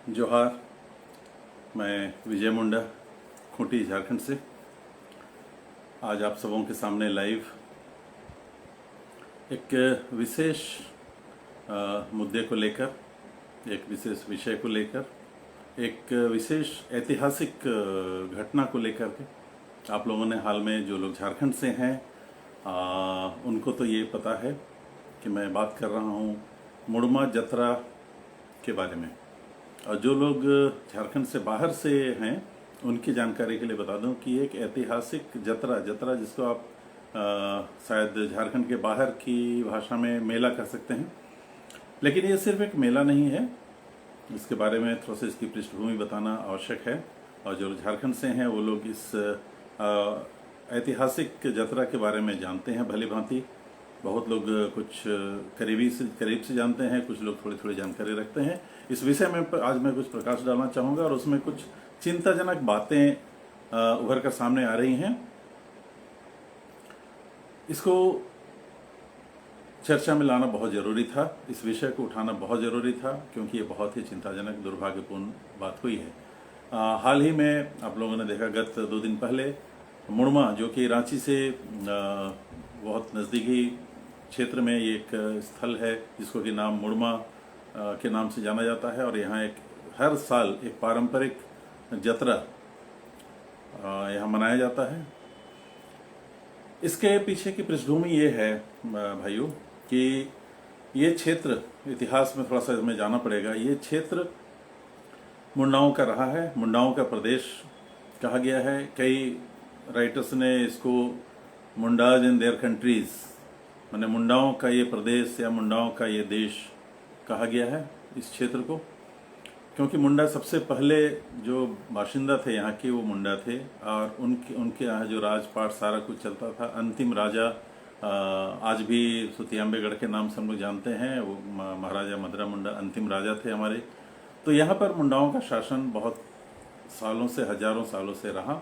जोहार। मैं विजय मुंडा, खूंटी, झारखंड से आज आप सबों के सामने लाइव एक विशेष मुद्दे को लेकर, एक विशेष विषय को लेकर, एक विशेष ऐतिहासिक घटना को लेकर के। आप लोगों ने हाल में, जो लोग झारखंड से हैं उनको तो ये पता है कि मैं बात कर रहा हूँ मुड़मा जतरा के बारे में, और जो लोग झारखंड से बाहर से हैं उनकी जानकारी के लिए बता दूं कि एक ऐतिहासिक जतरा जिसको आप शायद झारखंड के बाहर की भाषा में मेला कह सकते हैं, लेकिन ये सिर्फ एक मेला नहीं है। इसके बारे में थोड़ा सा इसकी पृष्ठभूमि बताना आवश्यक है, और जो झारखंड से हैं वो लोग इस ऐतिहासिक जतरा के बारे में जानते हैं भली भांति। बहुत लोग कुछ करीब से जानते हैं, कुछ लोग थोड़ी थोड़ी जानकारी रखते हैं। इस विषय में आज मैं कुछ प्रकाश डालना चाहूँगा, और उसमें कुछ चिंताजनक बातें उभर कर सामने आ रही हैं। इसको चर्चा में लाना बहुत ज़रूरी था, इस विषय को उठाना बहुत ज़रूरी था, क्योंकि ये बहुत ही चिंताजनक, दुर्भाग्यपूर्ण बात हुई है। हाल ही में आप लोगों ने देखा, गत 2 दिन पहले मुड़मा, जो कि रांची से बहुत नज़दीकी क्षेत्र में ये एक स्थल है जिसको कि नाम मुड़मा के नाम से जाना जाता है, और यहाँ एक हर साल एक पारंपरिक जतरा यहाँ मनाया जाता है। इसके पीछे की पृष्ठभूमि ये है भाइयों कि ये क्षेत्र, इतिहास में थोड़ा सा हमें जाना पड़ेगा। ये क्षेत्र मुंडाओं का रहा है, मुंडाओं का प्रदेश कहा गया है। कई राइटर्स ने इसको मुंडाज इन देयर कंट्रीज, माने मुंडाओं का ये प्रदेश या मुंडाओं का ये देश कहा गया है इस क्षेत्र को, क्योंकि मुंडा सबसे पहले जो बाशिंदा थे यहाँ के, वो मुंडा थे, और उनके यहाँ जो राजपाट सारा कुछ चलता था। अंतिम राजा आज भी सुतियांबेगढ़ के नाम से हम लोग जानते हैं, वो महाराजा मदरा मुंडा अंतिम राजा थे हमारे। तो यहाँ पर मुंडाओं का शासन बहुत सालों से, हजारों सालों से रहा।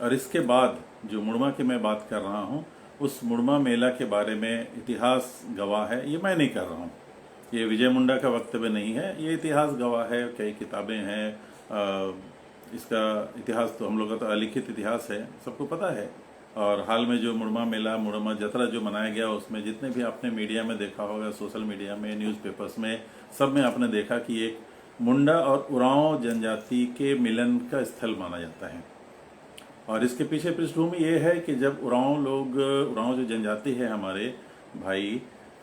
और इसके बाद जो मुड़मा की मैं बात कर रहा हूँ, उस मुड़मा मेला के बारे में इतिहास गवाह है। ये मैं नहीं कर रहा हूँ, ये विजय मुंडा का वक्तव्य नहीं है, ये इतिहास गवाह है। कई किताबें हैं, इसका इतिहास तो हम लोग का तो अलिखित इतिहास है, सबको पता है। और हाल में जो मुड़मा मेला, मुड़मा जतरा जो मनाया गया, उसमें जितने भी आपने मीडिया में देखा होगा, सोशल मीडिया में, न्यूज़पेपर्स में, सब में आपने देखा कि एक मुंडा और उरांव जनजाति के मिलन का स्थल माना जाता है। और इसके पीछे पृष्ठभूमि ये है कि जब उरांव जो जनजाति है हमारे भाई,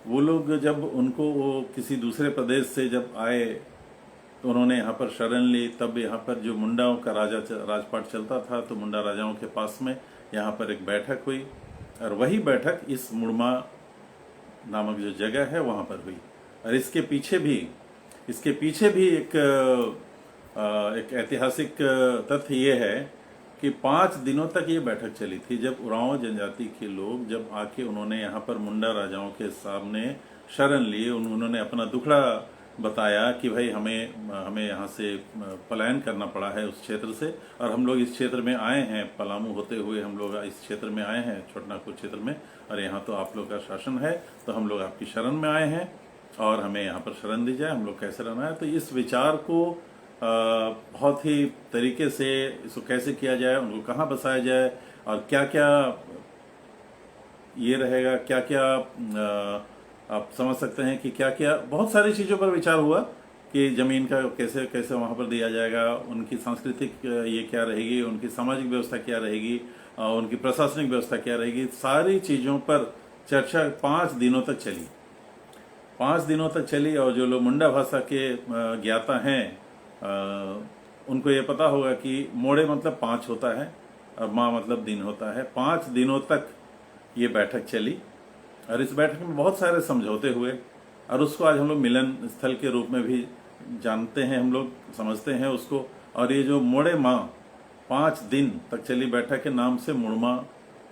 वो लोग जब उनको वो किसी दूसरे प्रदेश से जब आए तो उन्होंने यहाँ पर शरण ली। तब यहाँ पर जो मुंडाओं का राजपाट चलता था, तो मुंडा राजाओं के पास में यहाँ पर एक बैठक हुई, और वही बैठक इस मुड़मा नामक जो जगह है वहाँ पर हुई। और इसके पीछे भी एक ऐतिहासिक तथ्य ये है कि 5 दिनों तक ये बैठक चली थी, जब उरांव जनजाति के लोग जब आके उन्होंने यहाँ पर मुंडा राजाओं के सामने शरण ली। उन्होंने अपना दुखड़ा बताया कि भाई हमें यहाँ से पलायन करना पड़ा है उस क्षेत्र से, और हम लोग इस क्षेत्र में आए हैं, पलामू होते हुए हम लोग इस क्षेत्र में आए हैं, छोटनागपुर क्षेत्र में, और यहाँ तो आप लोग का शासन है, तो हम लोग आपकी शरण में आए हैं और हमें यहाँ पर शरण दी जाए, हम लोग कैसे रहना है। तो इस विचार को बहुत ही तरीके से इसको कैसे किया जाए, उनको कहाँ बसाया जाए, और क्या क्या ये रहेगा, क्या क्या आप समझ सकते हैं कि क्या क्या बहुत सारी चीज़ों पर विचार हुआ कि ज़मीन का कैसे कैसे वहाँ पर दिया जाएगा, उनकी सांस्कृतिक ये क्या रहेगी, उनकी सामाजिक व्यवस्था क्या रहेगी, उनकी प्रशासनिक व्यवस्था क्या रहेगी। सारी चीज़ों पर चर्चा 5 दिनों तक चली, 5 दिनों तक चली। और जो लोग मुंडा भाषा के ज्ञाता हैं उनको ये पता होगा कि मोड़े मतलब 5 होता है और माँ मतलब दिन होता है। 5 दिनों तक ये बैठक चली, और इस बैठक में बहुत सारे समझौते हुए, और उसको आज हम लोग मिलन स्थल के रूप में भी जानते हैं, हम लोग समझते हैं उसको। और ये जो मोड़े माँ 5 दिन तक चली बैठक के नाम से मुड़मा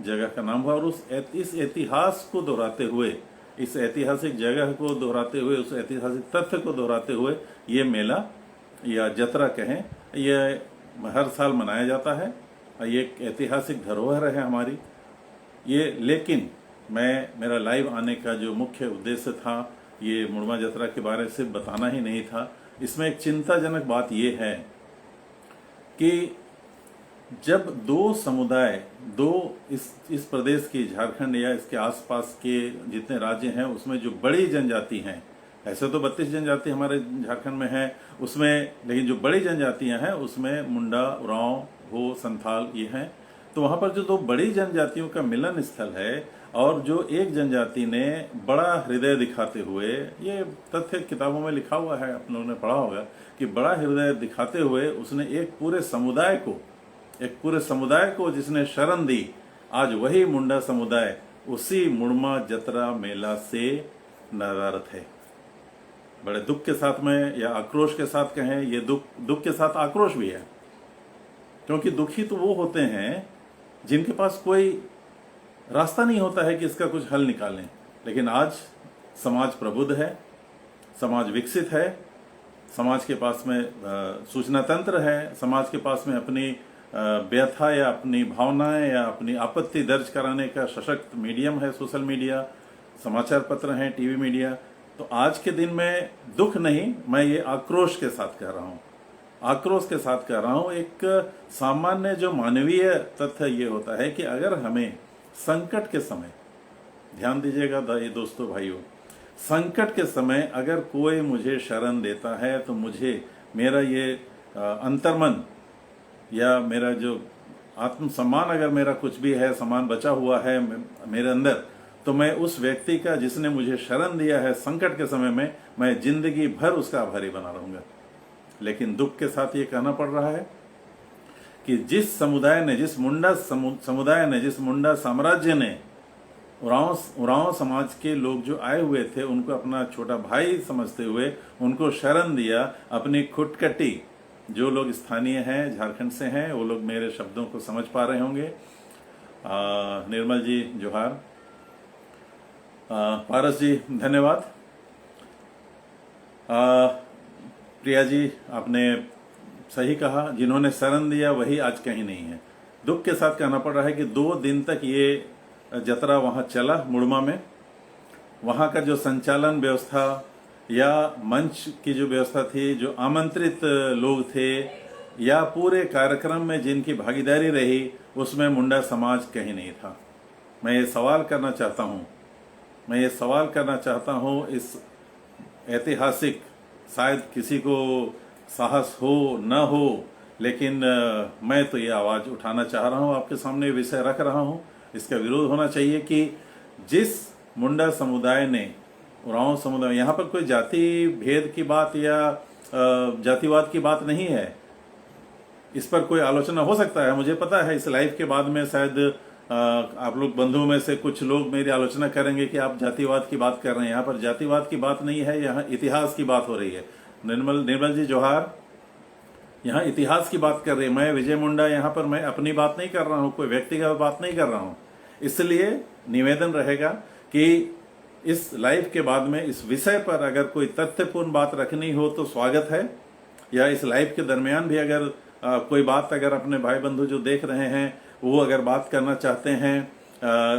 जगह का नाम हुआ। और इस इतिहास को दोहराते हुए, इस ऐतिहासिक जगह को दोहराते हुए, उस ऐतिहासिक तथ्य को दोहराते हुए ये मेला या जतरा कहें, यह हर साल मनाया जाता है। ये एक ऐतिहासिक धरोहर है हमारी ये। लेकिन मेरा लाइव आने का जो मुख्य उद्देश्य था ये मुड़मा जतरा के बारे से बताना ही नहीं था। इसमें एक चिंताजनक बात ये है कि जब दो समुदाय, दो इस प्रदेश की, झारखंड या इसके आसपास के जितने राज्य हैं उसमें जो बड़ी जनजाति हैं, ऐसे तो 32 जनजाति हमारे झारखंड में है उसमें, लेकिन जो बड़ी जनजातियां हैं उसमें मुंडा, उरांव, हो, संथाल ये हैं। तो वहाँ पर जो दो बड़ी जनजातियों का मिलन स्थल है और जो एक जनजाति ने बड़ा हृदय दिखाते हुए, ये तथ्य किताबों में लिखा हुआ है, आप लोगों ने पढ़ा होगा कि बड़ा हृदय दिखाते हुए उसने एक पूरे समुदाय को जिसने शरण दी, आज वही मुंडा समुदाय उसी मुड़मा जतरा मेला से नदारत है। बड़े दुख के साथ में या आक्रोश के साथ कहें, ये दुख के साथ आक्रोश भी है, क्योंकि दुखी तो वो होते हैं जिनके पास कोई रास्ता नहीं होता है कि इसका कुछ हल निकालें। लेकिन आज समाज प्रबुद्ध है, समाज विकसित है, समाज के पास में सूचना तंत्र है, समाज के पास में अपनी व्यथा या अपनी भावनाएं या अपनी आपत्ति दर्ज कराने का सशक्त मीडियम है, सोशल मीडिया, समाचार पत्र हैं, टीवी मीडिया। तो आज के दिन में दुख नहीं, मैं ये आक्रोश के साथ कह रहा हूँ, आक्रोश के साथ कह रहा हूँ। एक सामान्य जो मानवीय तथ्य ये होता है कि अगर हमें संकट के समय, ध्यान दीजिएगा ये दोस्तों भाइयों, संकट के समय अगर कोई मुझे शरण देता है तो मुझे मेरा ये अंतर्मन या मेरा जो आत्मसम्मान, अगर मेरा कुछ भी है सम्मान बचा हुआ है मेरे अंदर, तो मैं उस व्यक्ति का जिसने मुझे शरण दिया है संकट के समय में, मैं जिंदगी भर उसका आभारी बना रहूंगा। लेकिन दुख के साथ ये कहना पड़ रहा है कि जिस समुदाय ने, जिस मुंडा समुदाय ने, जिस मुंडा साम्राज्य ने उरांव समाज के लोग जो आए हुए थे उनको अपना छोटा भाई समझते हुए उनको शरण दिया, अपनी खुटकटी, जो लोग स्थानीय हैं, झारखंड से हैं, वो लोग मेरे शब्दों को समझ पा रहे होंगे। निर्मल जी जोहार, पारस जी धन्यवाद, प्रिया जी आपने सही कहा, जिन्होंने शरण दिया वही आज कहीं नहीं है। दुख के साथ कहना पड़ रहा है कि 2 दिन तक ये जतरा वहाँ चला मुड़मा में। वहाँ का जो संचालन व्यवस्था या मंच की जो व्यवस्था थी, जो आमंत्रित लोग थे या पूरे कार्यक्रम में जिनकी भागीदारी रही, उसमें मुंडा समाज कहीं नहीं था। मैं ये सवाल करना चाहता हूँ इस ऐतिहासिक, शायद किसी को साहस हो न हो, लेकिन मैं तो ये आवाज़ उठाना चाह रहा हूँ, आपके सामने विषय रख रहा हूँ। इसका विरोध होना चाहिए कि जिस मुंडा समुदाय ने, उरांव समुदाय, यहाँ पर कोई जाति भेद की बात या जातिवाद की बात नहीं है, इस पर कोई आलोचना हो सकता है। मुझे पता है इस लाइव के बाद में शायद आप लोग बंधुओं में से कुछ लोग मेरी आलोचना करेंगे कि आप जातिवाद की बात कर रहे हैं। यहाँ पर जातिवाद की बात नहीं है, यहाँ इतिहास की बात हो रही है। निर्मल जी जोहार, यहाँ इतिहास की बात कर रही है। मैं विजय मुंडा, यहाँ पर मैं अपनी बात नहीं कर रहा हूँ, कोई व्यक्तिगत बात नहीं कर रहा हूँ। इसलिए निवेदन रहेगा कि इस लाइव के बाद में इस विषय पर अगर कोई तथ्यपूर्ण बात रखनी हो तो स्वागत है, या इस लाइव के दरमियान भी अगर कोई बात, अगर अपने भाई बंधु जो देख रहे हैं वो अगर बात करना चाहते हैं,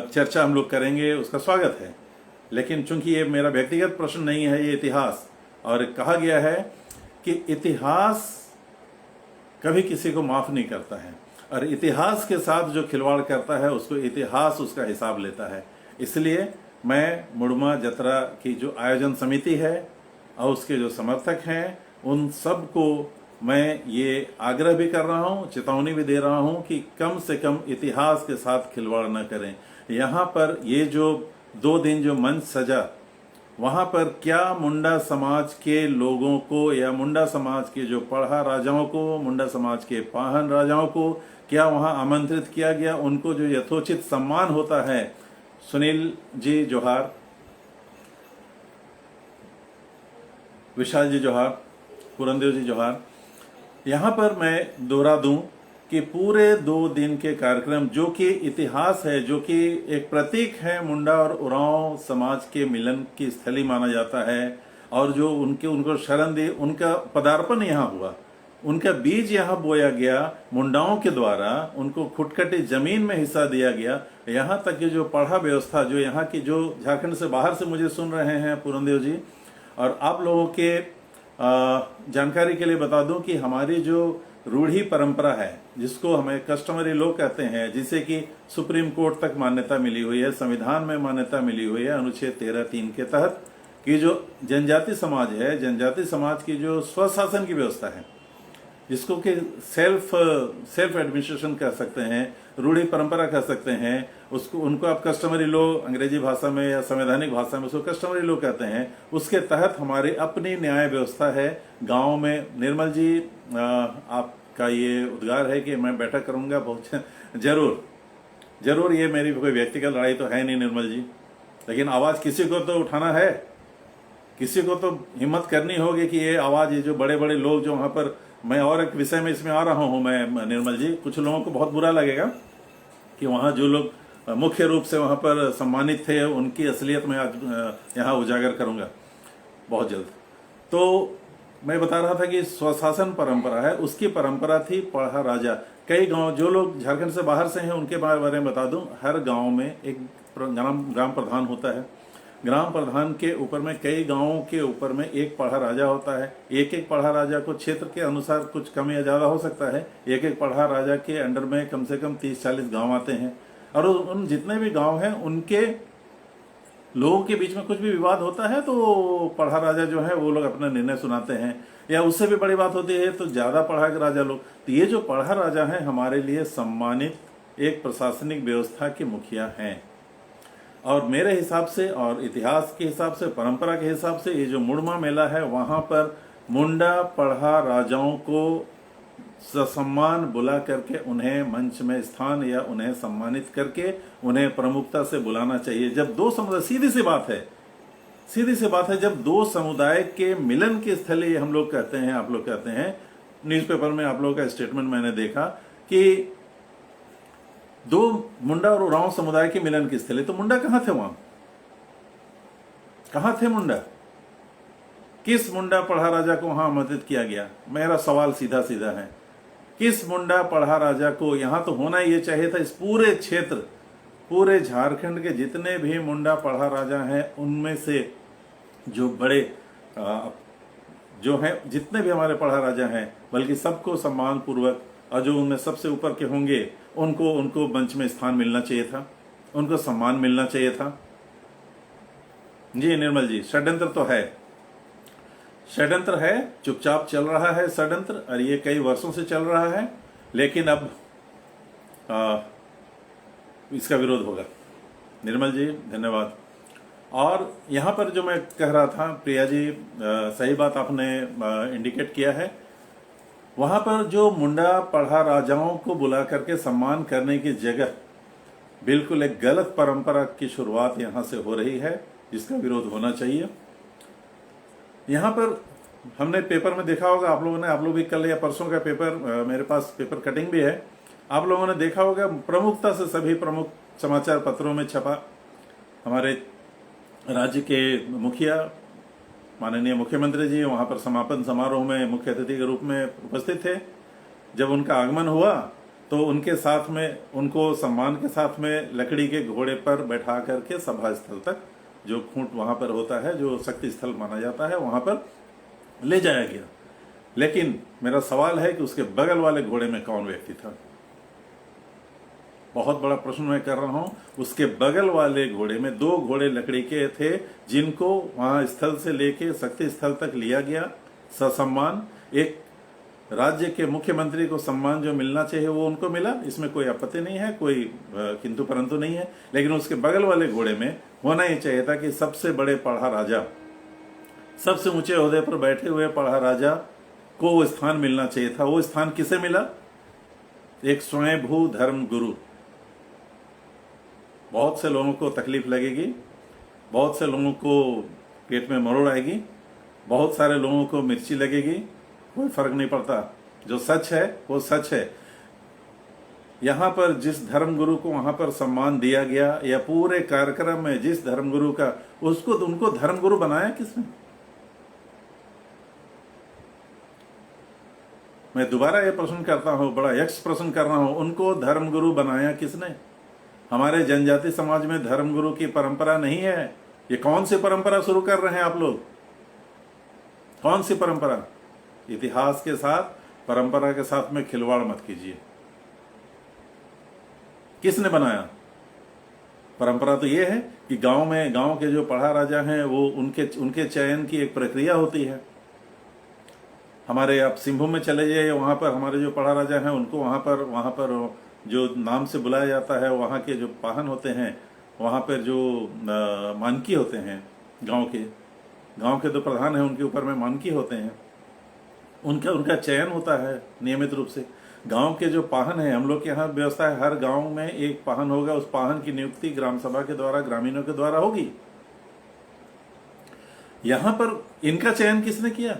चर्चा हम लोग करेंगे, उसका स्वागत है। लेकिन चूंकि ये मेरा व्यक्तिगत प्रश्न नहीं है, ये इतिहास, और कहा गया है कि इतिहास कभी किसी को माफ नहीं करता है, और इतिहास के साथ जो खिलवाड़ करता है उसको इतिहास उसका हिसाब लेता है। इसलिए मैं मुड़मा जतरा की जो आयोजन समिति है और उसके जो समर्थक हैं, उन सब को मैं ये आग्रह भी कर रहा हूँ, चेतावनी भी दे रहा हूँ कि कम से कम इतिहास के साथ खिलवाड़ न करें। यहाँ पर ये जो 2 दिन जो मंच सजा, वहाँ पर क्या मुंडा समाज के लोगों को या मुंडा समाज के जो पढ़ा राजाओं को, मुंडा समाज के पाहन राजाओं को क्या वहाँ आमंत्रित किया गया? उनको जो यथोचित सम्मान होता है। सुनील जी जोहार, विशाल जी जोहार, पुरंदेव जी जोहार। यहाँ पर मैं दोहरा दूं कि पूरे 2 दिन के कार्यक्रम जो कि इतिहास है, जो कि एक प्रतीक है मुंडा और उरांव समाज के मिलन की स्थली माना जाता है, और जो उनको शरण दी, उनका पदार्पण यहाँ हुआ, उनका बीज यहाँ बोया गया मुंडाओं के द्वारा, उनको खुटखटी जमीन में हिस्सा दिया गया। यहाँ तक कि जो पढ़ा व्यवस्था, जो यहाँ की, जो झारखंड से बाहर से मुझे सुन रहे हैं पूरनदेव जी, और आप लोगों के जानकारी के लिए बता दूं कि हमारी जो रूढ़ी परंपरा है, जिसको हमें कस्टमरी लॉ कहते हैं, जिसे कि सुप्रीम कोर्ट तक मान्यता मिली हुई है, संविधान में मान्यता मिली हुई है अनुच्छेद 13(3) के तहत, कि जो जनजाति समाज है, जनजाति समाज की जो स्वशासन की व्यवस्था है, जिसको कि सेल्फ एडमिनिस्ट्रेशन कह सकते हैं, रूढ़ी परंपरा कह सकते हैं, उनको आप कस्टमरी लॉ अंग्रेजी भाषा में या संवैधानिक भाषा में उसको कस्टमरी लॉ कहते हैं। उसके तहत हमारी अपनी न्याय व्यवस्था है गांव में। निर्मल जी, आपका ये उद्गार है कि मैं बैठक करूंगा, बहुत जरूर। ये मेरी कोई व्यक्तिगत लड़ाई तो है नहीं निर्मल जी, लेकिन आवाज किसी को तो उठाना है, किसी को तो हिम्मत करनी होगी कि ये आवाज, ये जो बड़े बड़े लोग जो वहां पर, मैं और एक विषय में इसमें आ रहा हूं मैं निर्मल जी, कुछ लोगों को बहुत बुरा लगेगा कि वहां जो लोग मुख्य रूप से वहां पर सम्मानित थे, उनकी असलियत मैं आज यहाँ उजागर करूंगा बहुत जल्द। तो मैं बता रहा था कि स्वशासन परंपरा है, उसकी परंपरा थी पढ़ा राजा। कई गांव, जो लोग झारखंड से बाहर से हैं उनके बारे में बता दूं, हर गांव में एक ग्राम प्रधान होता है। ग्राम प्रधान के ऊपर में, कई गांवों के ऊपर में एक पढ़ा राजा होता है। एक एक पढ़ा राजा को क्षेत्र के अनुसार कुछ कम या ज्यादा हो सकता है। एक एक पढ़ा राजा के अंडर में कम से कम 30-40 गांव आते हैं, और उन जितने भी गांव हैं उनके लोगों के बीच में कुछ भी विवाद होता है तो पढ़ा राजा जो है वो लोग अपना निर्णय सुनाते हैं, या उससे भी बड़ी बात होती है तो ज्यादा पढ़ा राजा लोग। तो ये जो पढ़ा राजा हैं हमारे लिए सम्मानित एक प्रशासनिक व्यवस्था के मुखिया हैं। और मेरे हिसाब से और इतिहास के हिसाब से, परंपरा के हिसाब से, ये जो मुंडमा मेला है, वहां पर मुंडा पढ़ा राजाओं को ससम्मान बुला करके उन्हें मंच में स्थान या उन्हें सम्मानित करके उन्हें प्रमुखता से बुलाना चाहिए। जब दो समुदाय, सीधी सी बात है, जब दो समुदाय के मिलन की स्थली हम लोग कहते हैं, आप लोग कहते हैं, न्यूज़पेपर में आप लोगों का स्टेटमेंट मैंने देखा कि दो मुंडा और उरांव समुदाय के मिलन की स्थली, तो मुंडा कहां थे? वहां कहां थे मुंडा? किस मुंडा पढ़ा राजा को वहां आमंत्रित किया गया? मेरा सवाल सीधा सीधा है, किस मुंडा पढ़ा राजा को? यहां तो होना ये चाहिए था, इस पूरे क्षेत्र, पूरे झारखंड के जितने भी मुंडा पढ़ा राजा हैं उनमें से जो बड़े जो हैं, जितने भी हमारे पढ़ा राजा हैं, बल्कि सबको सम्मान पूर्वक, और जो उनमें सबसे ऊपर के होंगे उनको मंच में स्थान मिलना चाहिए था, उनको सम्मान मिलना चाहिए था। जी निर्मल जी, षड्यंत्र तो है, षड्यंत्र है, चुपचाप चल रहा है षड्यंत्र, और ये कई वर्षों से चल रहा है, लेकिन अब इसका विरोध होगा। निर्मल जी धन्यवाद। और यहाँ पर जो मैं कह रहा था, प्रिया जी सही बात आपने इंडिकेट किया है, वहां पर जो मुंडा पढ़ा राजाओं को बुला करके सम्मान करने की जगह बिल्कुल एक गलत परंपरा की शुरुआत यहां से हो रही है, जिसका विरोध होना चाहिए। यहां पर हमने पेपर में देखा होगा, आप लोग भी कल या परसों का पेपर, मेरे पास पेपर कटिंग भी है, आप लोगों ने देखा होगा, प्रमुखता से सभी प्रमुख समाचार पत्रों में छपा। हमारे राज्य के मुखिया माननीय मुख्यमंत्री जी वहां पर समापन समारोह में मुख्य अतिथि के रूप में उपस्थित थे। जब उनका आगमन हुआ तो उनके साथ में, उनको सम्मान के साथ में लकड़ी के घोड़े पर बैठा करके सभा स्थल तक, जो खूंट वहां पर होता है, जो शक्ति स्थल माना जाता है, वहां पर ले जाया गया। लेकिन मेरा सवाल है कि उसके बगल वाले घोड़े में कौन व्यक्ति था? बहुत बड़ा प्रश्न मैं कर रहा हूं। उसके बगल वाले घोड़े में 2 घोड़े लकड़ी के थे, जिनको वहां स्थल से लेके शक्ति स्थल तक लिया गया ससम्मान। एक राज्य के मुख्यमंत्री को सम्मान जो मिलना चाहिए वो उनको मिला, इसमें कोई आपत्ति नहीं है, कोई किंतु परंतु नहीं है। लेकिन उसके बगल वाले घोड़े में होना ही चाहिए था कि सबसे बड़े पढ़ा राजा, सबसे ऊंचे ओहदे पर बैठे हुए पढ़ा राजा को वो स्थान मिलना चाहिए था। वो स्थान किसे मिला? एक स्वयंभू धर्म गुरु। बहुत से लोगों को तकलीफ लगेगी, बहुत से लोगों को पेट में मरोड़ आएगी, बहुत सारे लोगों को मिर्ची लगेगी, कोई फर्क नहीं पड़ता। जो सच है वो सच है। यहां पर जिस धर्मगुरु को वहां पर सम्मान दिया गया, या पूरे कार्यक्रम में जिस धर्मगुरु का, उनको धर्मगुरु बनाया किसने? मैं दोबारा ये प्रश्न करता हूँ, बड़ा यक्ष प्रश्न कर रहा हूँ, उनको धर्मगुरु बनाया किसने? हमारे जनजाति समाज में धर्मगुरु की परंपरा नहीं है। ये कौन सी परंपरा शुरू कर रहे हैं आप लोग? कौन सी परंपरा? इतिहास के साथ, परंपरा के साथ में खिलवाड़ मत कीजिए। किसने बनाया? परंपरा तो ये है कि गांव में, गांव के जो पढ़ा राजा हैं वो उनके चयन की एक प्रक्रिया होती है। हमारे आप सिंहभूम में चले जाइए, वहां पर हमारे जो पढ़ा राजा हैं उनको वहां पर जो नाम से बुलाया जाता है, वहां के जो पाहन होते हैं, वहां पर जो मानकी होते हैं, गांव के जो प्रधान हैं उनके ऊपर में मानकी होते हैं, उनका चयन होता है नियमित रूप से। गांव के जो पाहन है, हम लोग के यहाँ व्यवस्था है, हर गांव में एक पाहन होगा, उस पाहन की नियुक्ति ग्राम सभा के द्वारा, ग्रामीणों के द्वारा होगी। यहां पर इनका चयन किसने किया?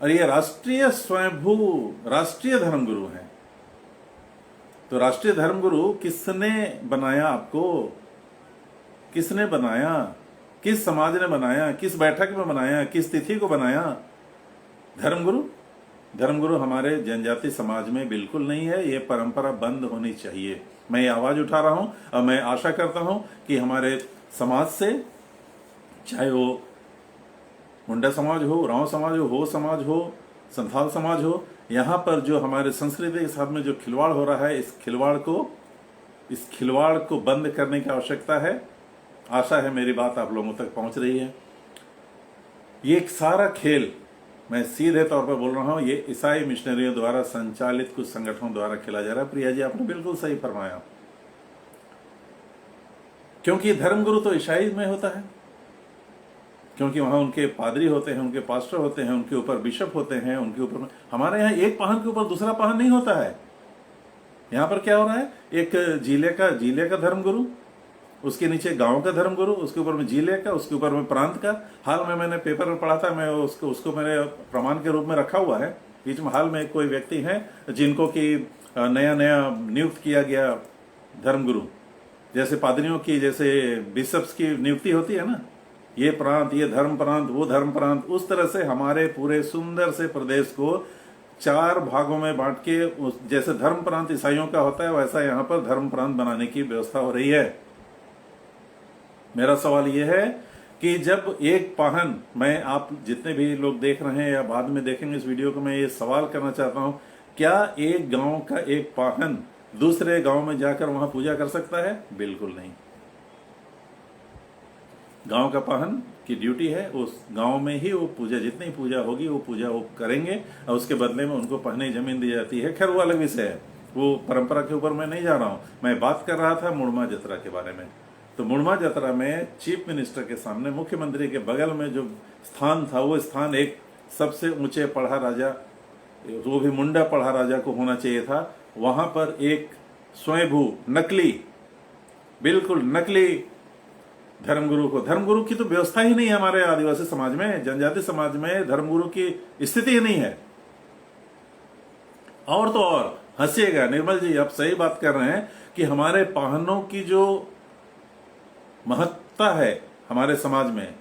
और ये राष्ट्रीय स्वयंभू राष्ट्रीय धर्मगुरु हैं। तो राष्ट्रीय धर्मगुरु किसने बनाया आपको? किसने बनाया? किस समाज ने बनाया? किस बैठक में बनाया? किस तिथि को बनाया? धर्मगुरु हमारे जनजाति समाज में बिल्कुल नहीं है। ये परंपरा बंद होनी चाहिए। मैं ये आवाज उठा रहा हूं और मैं आशा करता हूं कि हमारे समाज से, चाहे वो मुंडा समाज हो, राव समाज हो समाज हो, संथाल समाज हो, यहाँ पर जो हमारे संस्कृति के साथ में जो खिलवाड़ हो रहा है, इस खिलवाड़ को बंद करने की आवश्यकता है। आशा है मेरी बात आप लोगों तक पहुंच रही है। ये एक सारा खेल, मैं सीधे तौर पर बोल रहा हूं, ये ईसाई मिशनरियों द्वारा संचालित कुछ संगठनों द्वारा खेला जा रहा है। प्रिया जी, आपने बिल्कुल सही फरमाया, क्योंकि धर्मगुरु तो ईसाई में होता है, क्योंकि वहां उनके पादरी होते हैं, उनके पास्टर होते हैं, उनके ऊपर बिशप होते हैं, उनके ऊपर। हमारे यहाँ एक पाहन के ऊपर दूसरा पाहन नहीं होता है। यहाँ पर क्या हो रहा है? एक जिले का धर्मगुरु, उसके नीचे गांव का धर्मगुरु, उसके ऊपर में जिले का, उसके ऊपर में प्रांत का। हाल में मैंने पेपर में पढ़ा था, मैं उसको मैंने प्रमाण के रूप में रखा हुआ है। बीच में हाल में कोई व्यक्ति हैं जिनको कि नया नियुक्त किया गया धर्मगुरु, जैसे पादरियों की, जैसे बिशप्स की नियुक्ति होती है ना, ये प्रांत, ये धर्म प्रांत, वो धर्म प्रांत, उस तरह से हमारे पूरे सुंदर से प्रदेश को 4 भागों में बांट के, जैसे धर्म प्रांत ईसाइयों का होता है, वैसा यहाँ पर धर्म प्रांत बनाने की व्यवस्था हो रही है। मेरा सवाल यह है कि जब एक पाहन, मैं, आप जितने भी लोग देख रहे हैं या बाद में देखेंगे इस वीडियो को, मैं ये सवाल करना चाहता हूं, क्या एक गांव का एक पाहन दूसरे गांव में जाकर वहां पूजा कर सकता है? बिल्कुल नहीं। गांव का पाहन की ड्यूटी है उस गांव में ही वो पूजा, जितनी पूजा होगी वो पूजा वो करेंगे, और उसके बदले में उनको पहने जमीन दी जाती है। खैर वो अलग विषय है, वो परंपरा के ऊपर मैं नहीं जा रहा हूं। मैं बात कर रहा था मुड़मा जतरा के बारे में। तो मुड़मा जतरा में चीफ मिनिस्टर के सामने, मुख्यमंत्री के बगल में जो स्थान था, वो स्थान एक सबसे ऊंचे पढ़ा राजा, वो भी मुंडा पढ़ा राजा को होना चाहिए था। वहां पर एक स्वयंभू नकली, बिल्कुल नकली धर्मगुरु की तो व्यवस्था ही नहीं है हमारे आदिवासी समाज में, जनजाति समाज में धर्मगुरु की स्थिति ही नहीं है। और तो और हंसिएगा निर्मल जी, आप सही बात कर रहे हैं कि हमारे पाहनों की जो महत्ता है हमारे समाज में,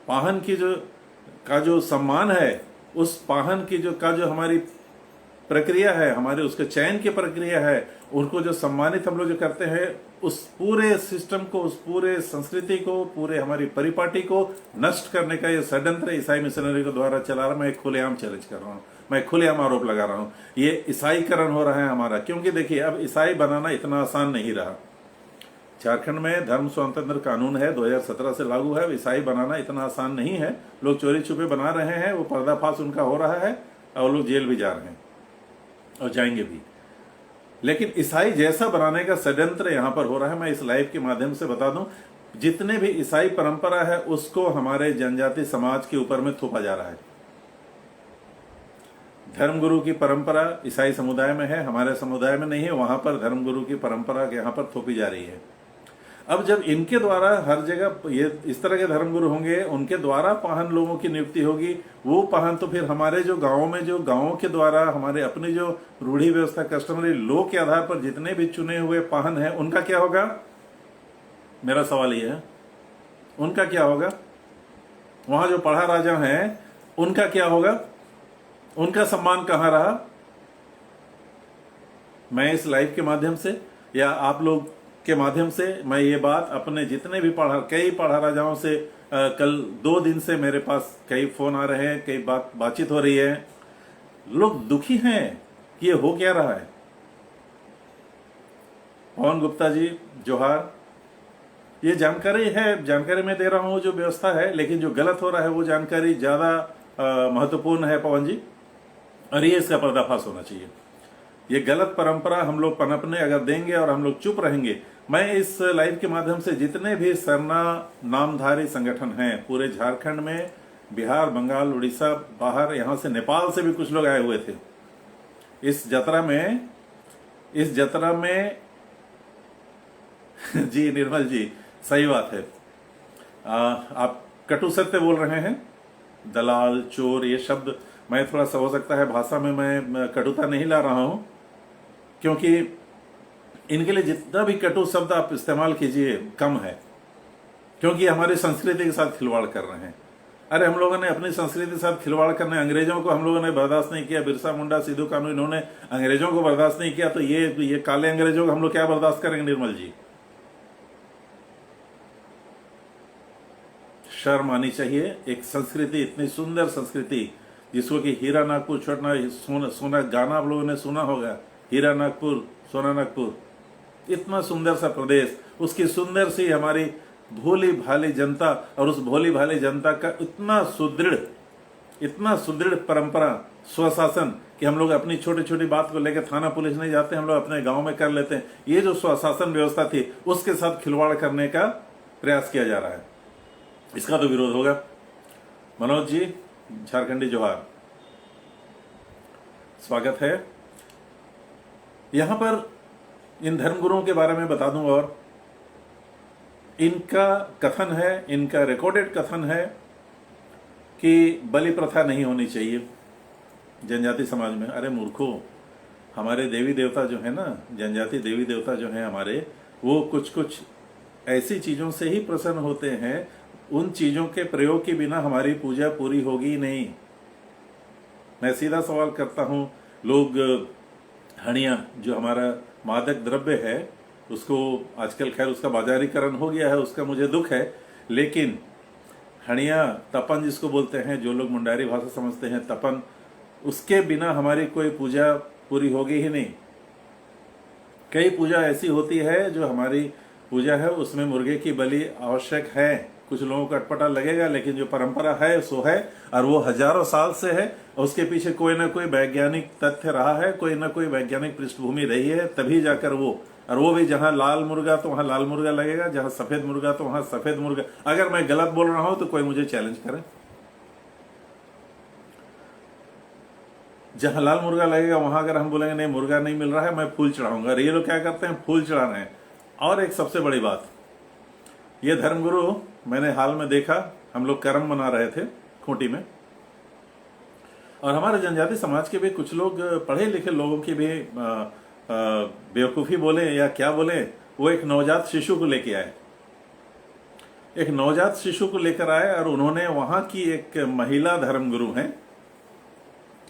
पाहन की जो सम्मान है, उस पाहन की जो हमारी प्रक्रिया है, हमारे उसके चयन की प्रक्रिया है, उनको जो सम्मानित हम लोग जो करते हैं, उस पूरे सिस्टम को, उस पूरे संस्कृति को, पूरे हमारी परिपाटी को नष्ट करने का ये षड्यंत्र ईसाई मिशनरी के द्वारा चला रहा। मैं खुलेआम चैलेंज कर रहा हूँ, मैं खुलेआम आरोप लगा रहा हूँ, ये ईसाईकरण हो रहा है हमारा। क्योंकि देखिए, अब ईसाई बनाना इतना आसान नहीं रहा। झारखंड में धर्म स्वतंत्र कानून है, 2017 से लागू है। ईसाई बनाना इतना आसान नहीं है। लोग चोरी छुपे बना रहे हैं, वो पर्दाफाश उनका हो रहा है, और लोग जेल भी जा रहे हैं और जाएंगे भी। लेकिन ईसाई जैसा बनाने का षड्यंत्र यहां पर हो रहा है। मैं इस लाइव के माध्यम से बता दूं, जितने भी ईसाई परंपरा है उसको हमारे जनजाति समाज के ऊपर में थोपा जा रहा है। धर्मगुरु की परंपरा ईसाई समुदाय में है, हमारे समुदाय में नहीं है। वहां पर धर्मगुरु की परंपरा यहां पर थोपी जा रही है। अब जब इनके द्वारा हर जगह ये इस तरह के धर्मगुरु होंगे, उनके द्वारा पाहन लोगों की नियुक्ति होगी, वो पाहन तो फिर हमारे जो गांवों में, जो गांवों के द्वारा हमारे अपनी जो रूढ़ी व्यवस्था, कस्टमरी लॉ के आधार पर जितने भी चुने हुए पाहन हैं, उनका क्या होगा? मेरा सवाल ये है, उनका क्या होगा? वहां जो पढ़ा राजा हैं, उनका क्या होगा? उनका सम्मान कहां रहा? मैं इस लाइव के माध्यम से या आप लोग के माध्यम से मैं ये बात अपने जितने भी कई पढ़ा राजाओं से कल 2 दिन से मेरे पास कई फोन आ रहे हैं, कई बातचीत हो रही है। लोग दुखी हैं कि ये हो क्या रहा है। पवन गुप्ता जी जोहार, ये जानकारी मैं दे रहा हूं जो व्यवस्था है, लेकिन जो गलत हो रहा है वो जानकारी ज्यादा महत्वपूर्ण है पवन जी, और ये इसका पर्दाफाश होना चाहिए। ये गलत परंपरा हम लोग पनपने अगर देंगे और हम लोग चुप रहेंगे, मैं इस लाइव के माध्यम से जितने भी सरना नामधारी संगठन हैं पूरे झारखंड में, बिहार, बंगाल, उड़ीसा, बाहर यहाँ से नेपाल से भी कुछ लोग आए हुए थे इस जतरा में जी निर्मल जी, सही बात है। आप कटु सत्य बोल रहे हैं, दलाल, चोर, ये शब्द मैं थोड़ा सा हो सकता है भाषा में मैं कटुता नहीं ला रहा हूं, क्योंकि इनके लिए जितना भी कटु शब्द आप इस्तेमाल कीजिए कम है, क्योंकि हमारी संस्कृति के साथ खिलवाड़ कर रहे हैं। अरे हम लोगों ने अपनी संस्कृति के साथ खिलवाड़ करने, अंग्रेजों को हम लोगों ने बर्दाश्त नहीं किया, बिरसा मुंडा, सिद्धू कानू, इन्होंने अंग्रेजों को बर्दाश्त नहीं किया, तो ये काले अंग्रेजों को हम लोग क्या बर्दाश्त करेंगे निर्मल जी। शर्म आनी चाहिए। एक संस्कृति, इतनी सुंदर संस्कृति जिसको कि हीरा नागपुर, छोटना सोना गाना आप लोगों ने सुना होगा, हीरा नागपुर, सोना नागपुर, इतना सुंदर सा प्रदेश, उसकी सुंदर सी हमारी भोली भाली जनता, और उस भोली भाली जनता का इतना सुदृढ़ परंपरा, स्वशासन, कि हम लोग अपनी छोटी छोटी बात को लेकर थाना पुलिस नहीं जाते, हम लोग अपने गांव में कर लेते हैं। ये जो स्वशासन व्यवस्था थी उसके साथ खिलवाड़ करने का प्रयास किया जा रहा है, इसका तो विरोध होगा। मनोज जी, झारखंडी जोहार, स्वागत है। यहां पर इन धर्मगुरुओं के बारे में बता दूं, और इनका कथन है, इनका रिकॉर्डेड कथन है कि बलि प्रथा नहीं होनी चाहिए जनजाति समाज में। अरे मूर्खों, हमारे देवी देवता जो है ना, जनजाति देवी देवता जो है हमारे, वो कुछ ऐसी चीजों से ही प्रसन्न होते हैं, उन चीजों के प्रयोग के बिना हमारी पूजा पूरी होगी नहीं। मैं सीधा सवाल करता हूं, लोग हणिया जो हमारा मादक द्रव्य है, उसको आजकल खैर उसका बाजारीकरण हो गया है, उसका मुझे दुख है, लेकिन हणिया, तपन जिसको बोलते हैं, जो लोग मुंडारी भाषा समझते हैं, तपन, उसके बिना हमारी कोई पूजा पूरी होगी ही नहीं। कई पूजा ऐसी होती है जो हमारी पूजा है उसमें मुर्गे की बलि आवश्यक है। कुछ लोगों को अटपटा लगेगा, लेकिन जो परंपरा है सो है, और वो हजारों साल से है। उसके पीछे कोई ना कोई वैज्ञानिक तथ्य रहा है, कोई ना कोई वैज्ञानिक पृष्ठभूमि रही है, तभी जाकर वो भी जहां लाल मुर्गा तो वहां लाल मुर्गा लगेगा, जहां सफेद मुर्गा तो वहां सफेद मुर्गा। अगर मैं गलत बोल रहा हूं तो कोई मुझे चैलेंज करे। जहां लाल मुर्गा लगेगा वहां अगर हम बोलेंगे नहीं मुर्गा नहीं मिल रहा है, मैं फूल चढ़ाऊंगा। ये लोग क्या करते हैं, फूल चढ़ा रहे हैं। और एक सबसे बड़ी बात, ये धर्मगुरु मैंने हाल में देखा, हम लोग कर्म मना रहे थे खूंटी में, और हमारे जनजाति समाज के भी कुछ लोग, पढ़े लिखे लोगों की भी बेवकूफ़ी बोले या क्या बोले, वो एक नवजात शिशु को लेके आए। एक नवजात शिशु को लेकर आए, और उन्होंने वहां की एक महिला धर्मगुरु हैं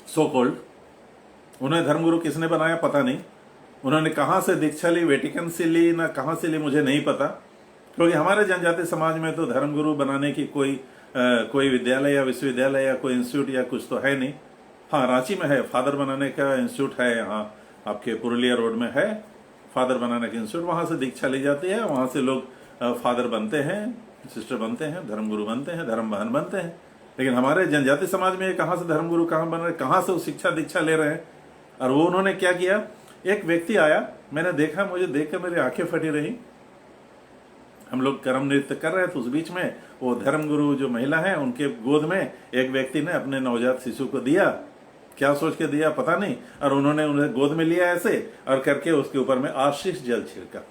सो कॉल्ड, उन्हें धर्मगुरु किसने बनाया पता नहीं, उन्होंने कहां से दीक्षा ली, वेटिकन से ली ना कहां से ली मुझे नहीं पता, क्योंकि हमारे जनजाति समाज में तो धर्मगुरु बनाने की कोई विद्यालय या विश्वविद्यालय या कोई इंस्टीट्यूट या कुछ तो है नहीं। हाँ, रांची में है, फादर बनाने का इंस्टीट्यूट है, यहाँ आपके पुरुलिया रोड में है फादर बनाने का इंस्टीट्यूट, वहां से दीक्षा ली जाती है, वहां से लोग फादर बनते हैं, सिस्टर बनते हैं, धर्मगुरु बनते हैं, धर्म बहन बनते हैं। लेकिन हमारे जनजाति समाज में कहां से धर्मगुरु कहां बन रहे, कहां से वो शिक्षा दीक्षा ले रहे हैं। और वो उन्होंने क्या किया, एक व्यक्ति आया, मैंने देखा, मुझे देखकर मेरी आंखें फटी रही। हम लोग कर्म नृत्य कर रहे थे, उस बीच में वो धर्मगुरु जो महिला है उनके गोद में एक व्यक्ति ने अपने नवजात शिशु को दिया, क्या सोच के दिया पता नहीं, और उन्होंने उन्हें गोद में लिया ऐसे और करके उसके ऊपर में आशीष जल छिड़का।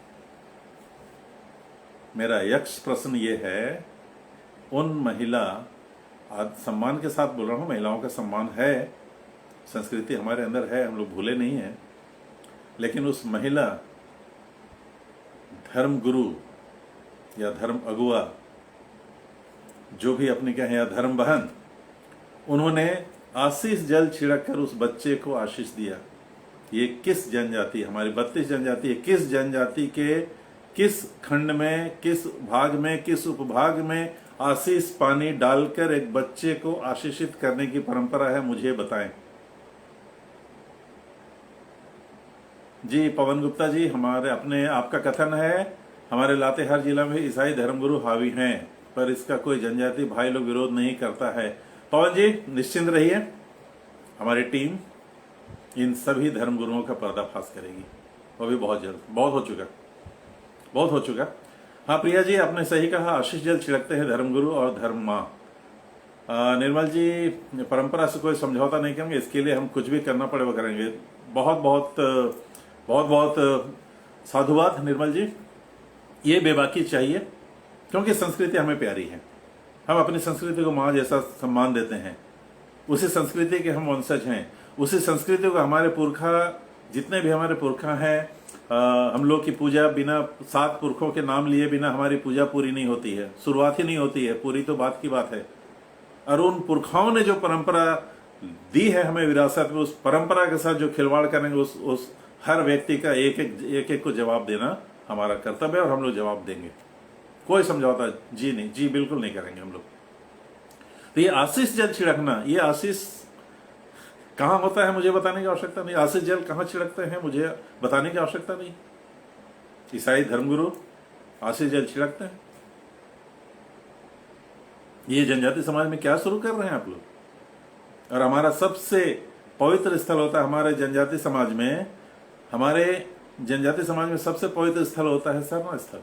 मेरा यक्ष प्रश्न ये है, उन महिला, आज सम्मान के साथ बोल रहा हूं, महिलाओं का सम्मान है, संस्कृति हमारे अंदर है, हम लोग भूले नहीं हैं, लेकिन उस महिला धर्म गुरु या धर्म अगुआ जो भी अपने कहें, या धर्म बहन, उन्होंने आशीष जल छिड़क कर उस बच्चे को आशीष दिया। ये किस जनजाति, हमारी 32 जनजाति है, किस जनजाति के किस खंड में, किस भाग में, किस उपभाग में आशीष पानी डालकर एक बच्चे को आशीषित करने की परंपरा है, मुझे बताएं। जी पवन गुप्ता जी, हमारे अपने आपका कथन है हमारे लातेहार जिला में ईसाई धर्मगुरु हावी हैं, पर इसका कोई जनजाति भाई लोग विरोध नहीं करता है। पवन जी निश्चिंत रहिए, हमारी टीम इन सभी धर्मगुरुओं का पर्दाफाश करेगी, वो भी बहुत जल्द। बहुत हो चुका। हाँ प्रिया जी, आपने सही कहा, आशीष जल छिड़कते हैं धर्मगुरु और धर्म माँ। निर्मल जी, परंपरा से कोई समझौता नहीं करेंगे, इसके लिए हम कुछ भी करना पड़े वो करेंगे। बहुत बहुत साधुवाद निर्मल जी, ये बेबाकी चाहिए, क्योंकि संस्कृति हमें प्यारी है। हम अपनी संस्कृति को माँ जैसा सम्मान देते हैं, उसी संस्कृति के हम वंशज हैं, उसी संस्कृति को हमारे पुरखा, जितने भी हमारे पुरखा हैं, हम लोग की पूजा बिना 7 पुरखों के नाम लिए बिना हमारी पूजा पूरी नहीं होती है, शुरुआत ही नहीं होती है, पूरी तो बात की बात है। और उन पुरखाओं ने जो परंपरा दी है हमें विरासत में, उस परंपरा के साथ जो खिलवाड़ करेंगे, उस हर व्यक्ति का एक को जवाब देना हमारा कर्तव्य है, और हम लोग जवाब देंगे। कोई समझौता जी नहीं, जी बिल्कुल नहीं करेंगे हम लोग। तो ये आशीष जल छिड़कना, ये आशीष कहाँ होता है मुझे बताने की आवश्यकता नहीं, आशीष जल कहाँ छिड़कते हैं मुझे बताने की आवश्यकता नहीं। ईसाई धर्मगुरु आशीष जल छिड़कते हैं। ये जनजाति समाज में क्या शुरू कर रहे हैं आप लोग? और हमारा सबसे पवित्र स्थल होता है हमारे जनजाति समाज में, सबसे पवित्र स्थल होता है सरना स्थल।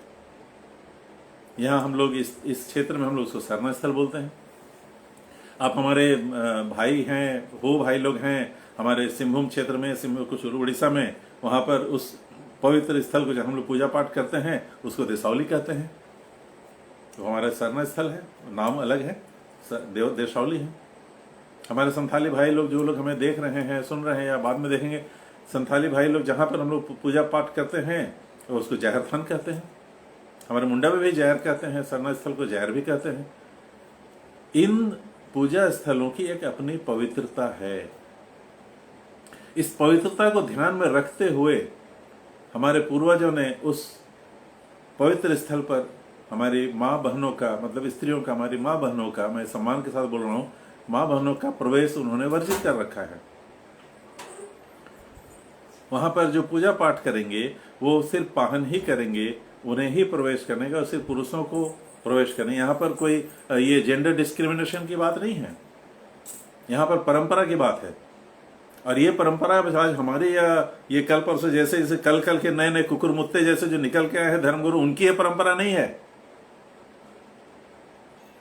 यहाँ हम लोग इस क्षेत्र में हम लोग उसको सरना स्थल बोलते हैं। आप हमारे भाई हैं, हो भाई लोग हैं हमारे सिंहभूम क्षेत्र में, कुछ उड़ीसा में, वहाँ पर उस पवित्र स्थल को जब हम लोग पूजा पाठ करते हैं उसको देसावली कहते हैं। तो हमारा सरना स्थल है, नाम अलग है, देसावली है। हमारे संथाली भाई लोग, जो लोग हमें देख रहे हैं, सुन रहे हैं या बाद में देखेंगे, संथाली भाई लोग जहाँ पर हम लोग पूजा पाठ करते हैं तो उसको जहर थान कहते हैं। हमारे मुंडा में भी जहर कहते हैं, सरना स्थल को जहर भी कहते हैं। इन पूजा स्थलों की एक अपनी पवित्रता है। इस पवित्रता को ध्यान में रखते हुए हमारे पूर्वजों ने उस पवित्र स्थल पर हमारी माँ बहनों का, मतलब स्त्रियों का, हमारी माँ बहनों का, मैं सम्मान के साथ बोल रहा हूँ, माँ बहनों का प्रवेश उन्होंने वर्जित कर रखा है। वहां पर जो पूजा पाठ करेंगे वो सिर्फ पाहन ही करेंगे, उन्हें ही प्रवेश करने का, और सिर्फ पुरुषों को प्रवेश करने। यहाँ पर कोई ये जेंडर डिस्क्रिमिनेशन की बात नहीं है, यहाँ पर परंपरा की बात है। और ये परंपरा आज हमारी या ये कल परसों जैसे कल के नए नए कुकुर मुत्ते जैसे जो निकल के आए हैं धर्मगुरु, उनकी ये परंपरा नहीं है।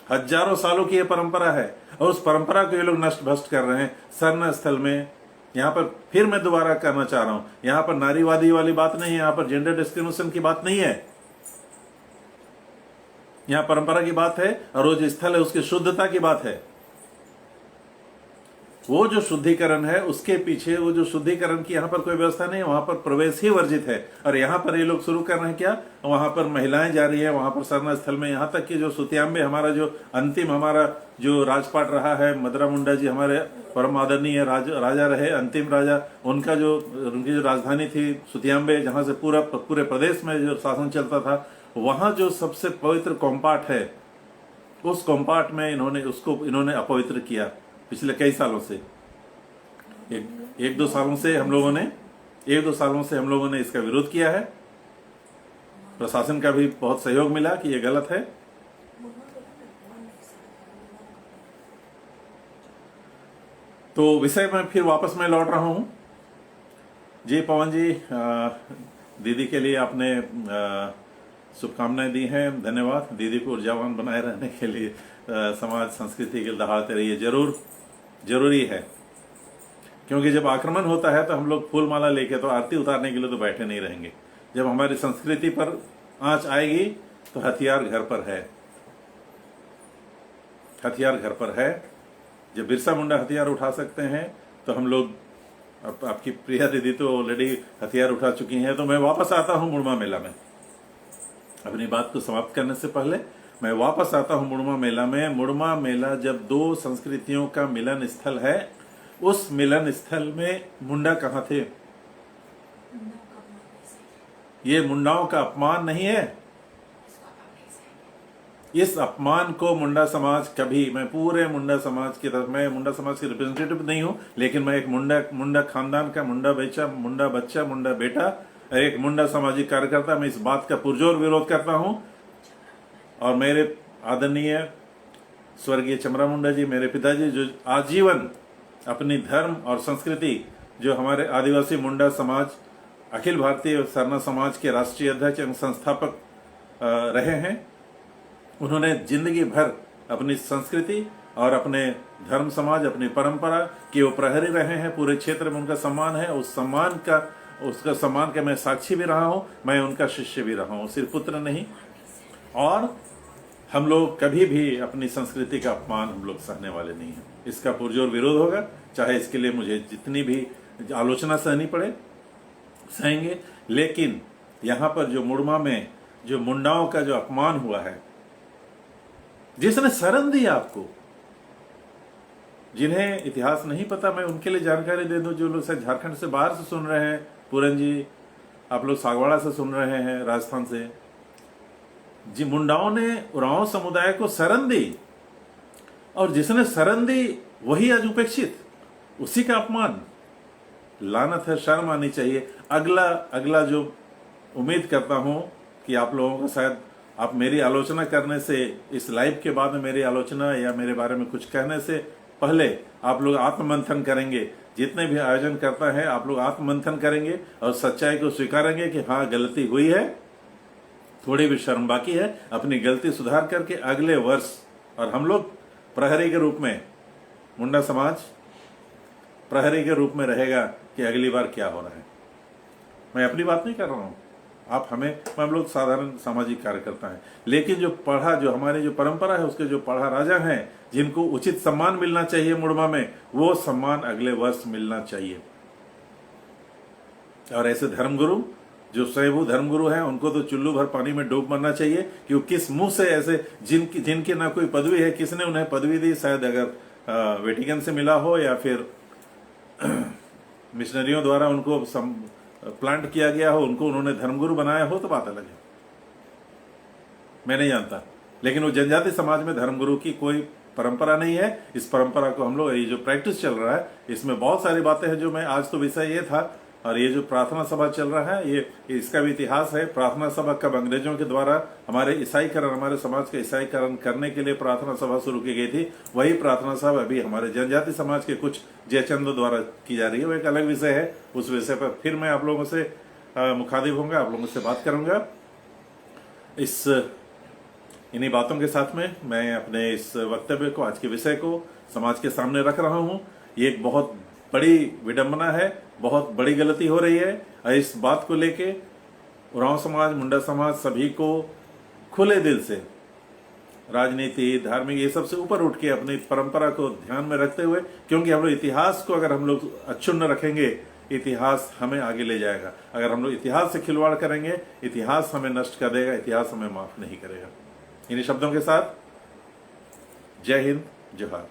हजारों सालों की ये परंपरा है, और उस परंपरा को ये लोग नष्ट भ्रष्ट कर रहे हैं सरना स्थल में। यहाँ पर फिर मैं दोबारा करना चाह रहा हूं, यहाँ पर नारीवादी वाली बात नहीं है, यहाँ पर जेंडर डिस्क्रिमिनेशन की बात नहीं है, यहाँ परंपरा की बात है, और वो जो स्थल है उसकी शुद्धता की बात है। वो जो शुद्धिकरण है उसके पीछे, वो जो शुद्धिकरण की यहाँ पर कोई व्यवस्था नहीं है, वहां पर प्रवेश ही वर्जित है। और यहाँ पर ये लोग शुरू कर रहे हैं क्या, वहां पर महिलाएं जा रही है वहां पर सरना स्थल में। यहाँ तक कि जो सुतियांबे, हमारा जो अंतिम हमारा जो राजपाट रहा है, मदरा मुंडा जी हमारे परम आदरणीय राजा रहे, अंतिम राजा, उनकी जो राजधानी थी सुतियांबे, जहां से पूरे प्रदेश में जो शासन चलता था, वहां जो सबसे पवित्र कॉम्पार्ट है, उस कॉम्पार्ट में इन्होंने अपवित्र किया पिछले कई सालों से। एक दो सालों से हम लोगों ने इसका विरोध किया है। प्रशासन का भी बहुत सहयोग मिला कि ये गलत है। तो विषय में फिर वापस मैं लौट रहा हूं। जी पवन जी, दीदी के लिए आपने शुभकामनाएं दी हैं, धन्यवाद। दीदी को ऊर्जावान बनाए रहने के लिए समाज संस्कृति के दहाड़ते रहिए, जरूरी है। क्योंकि जब आक्रमण होता है तो हम लोग फूल माला लेके तो आरती उतारने के लिए तो बैठे नहीं रहेंगे। जब हमारी संस्कृति पर आंच आएगी तो हथियार घर पर है। जब बिरसा मुंडा हथियार उठा सकते हैं तो हम लोग, आपकी प्रिया दीदी तो ऑलरेडी हथियार उठा चुकी हैं। तो मैं वापस आता हूं मुड़मा मेला में। अपनी बात को समाप्त करने से पहले मैं वापस आता हूं मुड़मा मेला में। मुड़मा मेला जब 2 संस्कृतियों का मिलन स्थल है, उस मिलन स्थल में मुंडा कहाँ थे? ये मुंडाओं का अपमान नहीं है? इस अपमान को मुंडा समाज कभी, मैं पूरे मुंडा समाज की तरफ, मैं मुंडा समाज के रिप्रेजेंटेटिव नहीं हूं, लेकिन मैं एक मुंडा खानदान का मुंडा बच्चा मुंडा बेटा, एक मुंडा सामाजिक कार्यकर्ता, मैं इस बात का पुरजोर विरोध करता हूं। और मेरे आदरणीय स्वर्गीय चमरा मुंडा जी, मेरे पिताजी, जो आजीवन अपनी धर्म और संस्कृति, जो हमारे आदिवासी मुंडा समाज अखिल भारतीय सरना समाज के राष्ट्रीय अध्यक्ष एवं संस्थापक रहे हैं, उन्होंने जिंदगी भर अपनी संस्कृति और अपने धर्म समाज, अपनी परंपरा के वो प्रहरी रहे हैं। पूरे क्षेत्र में उनका सम्मान है। उसका सम्मान का मैं साक्षी भी रहा हूं, मैं उनका शिष्य भी रहा हूं, सिर्फ पुत्र नहीं। और हम लोग कभी भी अपनी संस्कृति का अपमान हम लोग सहने वाले नहीं हैं। इसका पुरजोर विरोध होगा, चाहे इसके लिए मुझे जितनी भी आलोचना सहनी पड़े, सहेंगे। लेकिन यहाँ पर जो मुड़मा में जो मुंडाओं का जो अपमान हुआ है, जिसने शरण दी आपको, जिन्हें इतिहास नहीं पता, मैं उनके लिए जानकारी दे दूं। जो लोग शायद झारखंड से बाहर से सुन रहे हैं, पूरन जी, आप लोग सागवाड़ा से सुन रहे हैं, राजस्थान से, जी मुंडाओं ने उरांव समुदाय को शरण दी, और जिसने शरण दी वही आज उपेक्षित, उसी का अपमान। लानत है, शर्म आनी चाहिए। अगला जो उम्मीद करता हूं कि आप लोगों को, शायद आप मेरी आलोचना करने से, इस लाइव के बाद में मेरी आलोचना या मेरे बारे में कुछ कहने से पहले आप लोग आत्ममंथन करेंगे। जितने भी आयोजन करता है, आप लोग आत्ममंथन करेंगे और सच्चाई को स्वीकारेंगे कि हाँ, गलती हुई है, थोड़ी भी शर्म बाकी है, अपनी गलती सुधार करके अगले वर्ष, और हम लोग प्रहरी के रूप में, मुंडा समाज प्रहरी के रूप में रहेगा कि अगली बार क्या हो रहा है। मैं अपनी बात नहीं कर रहा हूं, हम लोग साधारण सामाजिक कार्यकर्ता हैं, लेकिन जो हमारी जो परंपरा है, उसके जो पढ़ा राजा हैं, जिनको उचित सम्मान मिलना चाहिए मुड़मा में, वो सम्मान अगले वर्ष मिलना चाहिए। और ऐसे धर्मगुरु, जो स्वयंभू धर्मगुरु हैं, उनको तो चुल्लू भर पानी में डूब मरना चाहिए कि वो किस मुंह से ऐसे, जिनकी ना कोई पदवी है, किसने उन्हें पदवी दी, शायद अगर वेटिकन से मिला हो या फिर मिशनरियों द्वारा उनको प्लांट किया गया हो, उनको उन्होंने धर्मगुरु बनाया हो, तो बात अलग है, मैं नहीं जानता। लेकिन वो जनजाति समाज में धर्मगुरु की कोई परंपरा नहीं है। इस परंपरा को हम लोग, ये जो प्रैक्टिस चल रहा है, इसमें बहुत सारी बातें हैं जो मैं, आज तो विषय ये था। और ये जो प्रार्थना सभा चल रहा है, ये इसका भी इतिहास है। प्रार्थना सभा कब अंग्रेजों के द्वारा हमारे समाज का ईसाईकरण करने के लिए प्रार्थना सभा शुरू की गई थी, वही प्रार्थना सभा अभी हमारे जनजाति समाज के कुछ जयचंदों द्वारा की जा रही है। वो एक अलग विषय है, उस विषय पर फिर मैं आप लोगों से मुखातिब होऊंगा, आप लोगों से बात करूंगा। इन्हीं बातों के साथ में मैं अपने इस वक्तव्य को, आज के विषय को समाज के सामने रख रहा हूं। ये एक बहुत बड़ी विडंबना है, बहुत बड़ी गलती हो रही है। और इस बात को लेके उरांव समाज, मुंडा समाज सभी को खुले दिल से राजनीति, धार्मिक, ये सबसे ऊपर उठ के अपनी परंपरा को ध्यान में रखते हुए, क्योंकि हम लोग इतिहास को अगर हम लोग अक्षुण्ण रखेंगे, इतिहास हमें आगे ले जाएगा। अगर हम लोग इतिहास से खिलवाड़ करेंगे, इतिहास हमें नष्ट कर देगा, इतिहास हमें माफ नहीं करेगा। इन्हीं शब्दों के साथ जय हिंद, जोहार।